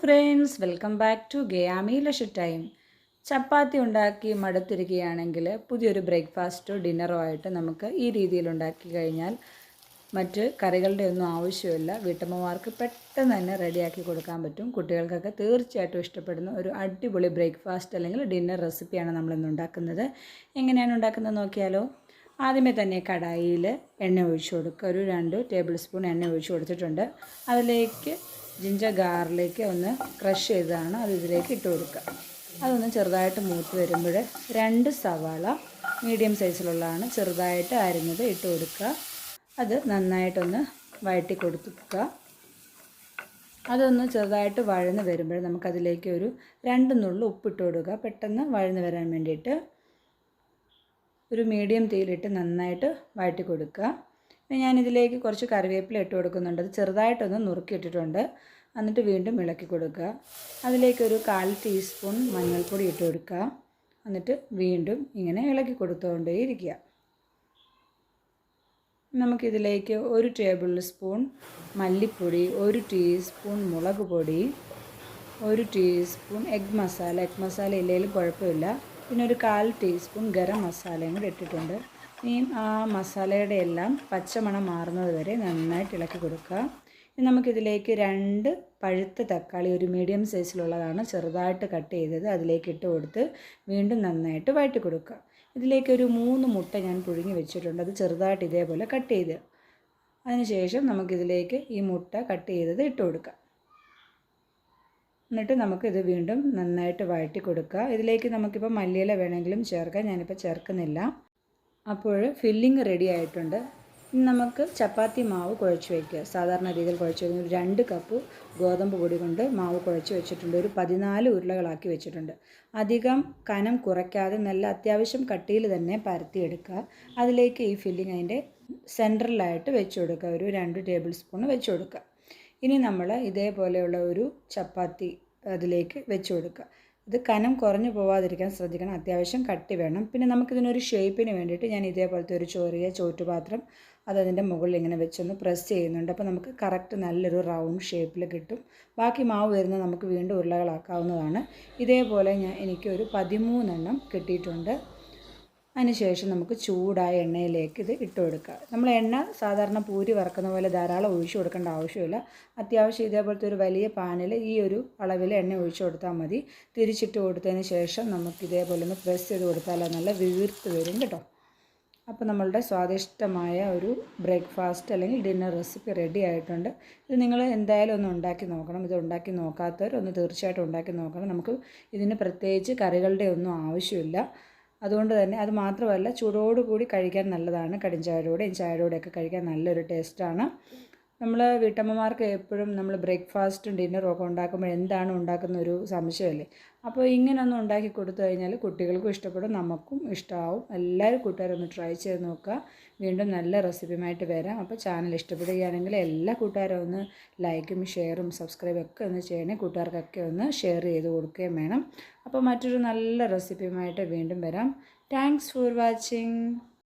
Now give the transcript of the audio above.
Friends, welcome back to ഗയാമി lush time. ചപ്പാത്തി ഉണ്ടാക്കി മടുത്തിരിക്കുകയാണെങ്കിൽ പുതിയൊരു ബ്രേക്ക്ഫാസ്റ്റോ ഡിന്നറോ ആയിട്ട് നമുക്ക് ഈ രീതിയിൽ ഉണ്ടാക്കി കഴിഞ്ഞാൽ മറ്റ് കറികളുടെ ഒന്നും ആവശ്യമില്ല. വീട്ടമ്മമാർക്ക് പെട്ടെന്ന് തന്നെ റെഡിയാക്കി കൊടുക്കാൻ പറ്റും. കുട്ടികൾക്കൊക്കെ തീർച്ചയായിട്ടും ഇഷ്ടപ്പെടുന്ന ഒരു അടിപൊളി ബ്രേക്ക്ഫാസ്റ്റ് അല്ലെങ്കിൽ ഡിന്നർ റെസിപ്പിയാണ് നമ്മളിന്ന് ഉണ്ടാക്കുന്നത്. എങ്ങനെയാണ് ഉണ്ടാക്കുന്നത് നോക്കിയാലോ. ആദ്യമേ തന്നെ കടായിയിൽ എണ്ണ ഒഴിച്ചു കൊടുക്കുക. ഒരു 2 ടേബിൾ സ്പൂൺ എണ്ണ ഒഴിച്ചു കൊടുത്തിട്ടുണ്ട്. അതിലേക്ക് ജിഞ്ചർ ഗാർലിക് ഒന്ന് ക്രഷ് ചെയ്തതാണ്, അത് ഇതിലേക്ക് ഇട്ട് കൊടുക്കുക. അതൊന്ന് ചെറുതായിട്ട് മൂത്ത് വരുമ്പോൾ 2 സവാള മീഡിയം സൈസിലുള്ളതാണ് ചെറുതായിട്ട് അരിഞ്ഞത് ഇട്ട് കൊടുക്കുക. അത് നന്നായിട്ടൊന്ന് വഴറ്റി കൊടുക്കുക. അതൊന്ന് ചെറുതായിട്ട് വഴന്ന് വരുമ്പോൾ നമുക്കതിലേക്ക് ഒരു 2 നുള്ളു ഉപ്പിട്ട് കൊടുക്കുക. പെട്ടെന്ന് വഴന്ന് വരാൻ വേണ്ടിയിട്ട് ഒരു മീഡിയം തീയിലിട്ട് നന്നായിട്ട് വഴറ്റി കൊടുക്കുക. പിന്നെ ഞാനിതിലേക്ക് കുറച്ച് കറിവേപ്പില ഇട്ട് കൊടുക്കുന്നുണ്ട്. അത് ചെറുതായിട്ടൊന്ന് നുറുക്കിയിട്ടിട്ടുണ്ട്. എന്നിട്ട് വീണ്ടും ഇളക്കി കൊടുക്കുക. അതിലേക്കൊരു 1/4 ടീസ്പൂൺ മഞ്ഞൾപ്പൊടി ഇട്ട് കൊടുക്കുക. എന്നിട്ട് വീണ്ടും ഇങ്ങനെ ഇളക്കി കൊടുത്തുകൊണ്ടേയിരിക്കുക. നമുക്കിതിലേക്ക് 1 ടേബിൾ സ്പൂൺ മല്ലിപ്പൊടി, 1 ടീസ്പൂൺ മുളക് പൊടി, 1 ടീസ്പൂൺ എഗ് മസാല ഇല്ലെങ്കിലും കുഴപ്പമില്ല. പിന്നെ ഒരു 1/4 ടീസ്പൂൺ ഗരം മസാലയും കൂടി ഇട്ടിട്ടുണ്ട്. ഇനിയും ആ മസാലയുടെ എല്ലാം പച്ചമണം മാറുന്നത് വരെ നന്നായിട്ട് ഇളക്കി കൊടുക്കുക. ഇനി നമുക്കിതിലേക്ക് 2 പഴുത്ത തക്കാളി, ഒരു മീഡിയം സൈസിലുള്ളതാണ്, ചെറുതായിട്ട് കട്ട് ചെയ്തത് അതിലേക്ക് ഇട്ട് കൊടുത്ത് വീണ്ടും നന്നായിട്ട് വഴറ്റി കൊടുക്കുക. ഇതിലേക്കൊരു 3 മുട്ട ഞാൻ പുഴുങ്ങി വെച്ചിട്ടുണ്ട്. അത് ചെറുതായിട്ട് ഇതേപോലെ കട്ട് ചെയ്ത് അതിനുശേഷം നമുക്കിതിലേക്ക് ഈ മുട്ട കട്ട് ചെയ്തത് ഇട്ട് കൊടുക്കുക. എന്നിട്ട് നമുക്കിത് വീണ്ടും നന്നായിട്ട് വഴറ്റി കൊടുക്കുക. ഇതിലേക്ക് നമുക്കിപ്പോൾ മല്ലിയില വേണമെങ്കിലും ചേർക്കാം, ഞാനിപ്പോൾ ചേർക്കുന്നില്ല. അപ്പോൾ ഫില്ലിങ് റെഡി ആയിട്ടുണ്ട്. ഇനി നമുക്ക് ചപ്പാത്തി മാവ് കുഴച്ച് വയ്ക്കുക. സാധാരണ രീതിയിൽ കുഴച്ച് വയ്ക്കുന്ന ഒരു 2 കപ്പ് ഗോതമ്പ് പൊടി കൊണ്ട് മാവ് കുഴച്ച് വെച്ചിട്ടുണ്ട്. ഒരു 14 ഉരുളകളാക്കി വെച്ചിട്ടുണ്ട്. അധികം കനം കുറയ്ക്കാതെ നല്ല അത്യാവശ്യം കട്ടിയിൽ തന്നെ പരത്തിയെടുക്കുക. അതിലേക്ക് ഈ ഫില്ലിങ് അതിൻ്റെ സെൻട്രലായിട്ട് വെച്ച് കൊടുക്കുക. ഒരു 2 ടേബിൾ സ്പൂൺ വെച്ച് കൊടുക്കുക. ഇനി നമ്മൾ ഇതേപോലെയുള്ള ഒരു ചപ്പാത്തി അതിലേക്ക് വെച്ച് കൊടുക്കുക. ഇത് കനം കുറഞ്ഞു പോവാതിരിക്കാൻ ശ്രദ്ധിക്കണം. അത്യാവശ്യം കട്ടി വേണം. പിന്നെ നമുക്കിതിനൊരു ഷേപ്പിന് വേണ്ടിയിട്ട് ഞാൻ ഇതേപോലത്തെ ഒരു ചെറിയ ചോറ്റുപാത്രം അതതിൻ്റെ മുകളിൽ ഇങ്ങനെ വെച്ചൊന്ന് പ്രസ് ചെയ്യുന്നുണ്ട്. അപ്പോൾ നമുക്ക് കറക്റ്റ് നല്ലൊരു റൗണ്ട് ഷേപ്പിൽ കിട്ടും. ബാക്കി മാവ് വരുന്നത് നമുക്ക് വീണ്ടും ഉരുളകളാക്കാവുന്നതാണ്. ഇതേപോലെ എനിക്ക് ഒരു 13 എണ്ണം കിട്ടിയിട്ടുണ്ട്. അതിനുശേഷം നമുക്ക് ചൂടായ എണ്ണയിലേക്ക് ഇത് ഇട്ട് കൊടുക്കുക. നമ്മൾ എണ്ണ സാധാരണ പൂരി വറക്കുന്ന പോലെ ധാരാളം ഒഴിച്ചു കൊടുക്കേണ്ട ആവശ്യമില്ല. അത്യാവശ്യം ഇതേപോലത്തെ ഒരു വലിയ പാനിൽ ഈ ഒരു അളവിൽ എണ്ണ ഒഴിച്ചു കൊടുത്താൽ മതി. തിരിച്ചിട്ട് കൊടുത്തതിന് ശേഷം നമുക്ക് ഇതേപോലെ ഒന്ന് പ്രസ് ചെയ്ത് കൊടുത്താൽ നല്ല വീർത്ത് വരും കേട്ടോ. അപ്പോൾ നമ്മളുടെ സ്വാദിഷ്ടമായ ഒരു ബ്രേക്ക്ഫാസ്റ്റ് അല്ലെങ്കിൽ ഡിന്നർ റെസിപ്പി റെഡി ആയിട്ടുണ്ട്. ഇത് നിങ്ങൾ എന്തായാലും ഒന്ന് ഉണ്ടാക്കി നോക്കണം. ഇത് ഉണ്ടാക്കി നോക്കാത്തവർ ഒന്ന് തീർച്ചയായിട്ടും ഉണ്ടാക്കി നോക്കണം. നമുക്ക് ഇതിന് പ്രത്യേകിച്ച് കറികളുടെ ഒന്നും ആവശ്യമില്ല. അതുകൊണ്ട് തന്നെ അത് മാത്രമല്ല ചൂടോടുകൂടി കഴിക്കാൻ നല്ലതാണ്. കടുംചായയുടെ കൂടെയും ചായയുടെ കൂടെയൊക്കെ കഴിക്കാൻ നല്ലൊരു ടേസ്റ്റാണ്. നമ്മൾ വീട്ടമ്മമാർക്ക് എപ്പോഴും നമ്മൾ ബ്രേക്ക്ഫാസ്റ്റും ഡിന്നറും ഒക്കെ ഉണ്ടാക്കുമ്പോൾ എന്താണ് ഉണ്ടാക്കുന്ന ഒരു സംശയമല്ലേ. അപ്പോൾ ഇങ്ങനെയൊന്നും ഉണ്ടാക്കി കൊടുത്തു കഴിഞ്ഞാൽ കുട്ടികൾക്കും ഇഷ്ടപ്പെടും, നമുക്കും ഇഷ്ടമാവും. എല്ലാവരും കൂട്ടുകാരൊന്ന് ട്രൈ ചെയ്ത് നോക്കുക. വീണ്ടും നല്ല റെസിപ്പിയുമായിട്ട് വരാം. അപ്പോൾ ചാനൽ ഇഷ്ടപ്പെടുകയാണെങ്കിൽ എല്ലാ കൂട്ടുകാരും ഒന്ന് ലൈക്കും ഷെയറും സബ്സ്ക്രൈബും ഒക്കെ ഒന്ന് ചെയ്യണേ. കൂട്ടുകാർക്കൊക്കെ ഒന്ന് ഷെയർ ചെയ്ത് കൊടുക്കുകയും വേണം. അപ്പോൾ മറ്റൊരു നല്ല റെസിപ്പിയുമായിട്ട് വീണ്ടും വരാം. Thanks for watching.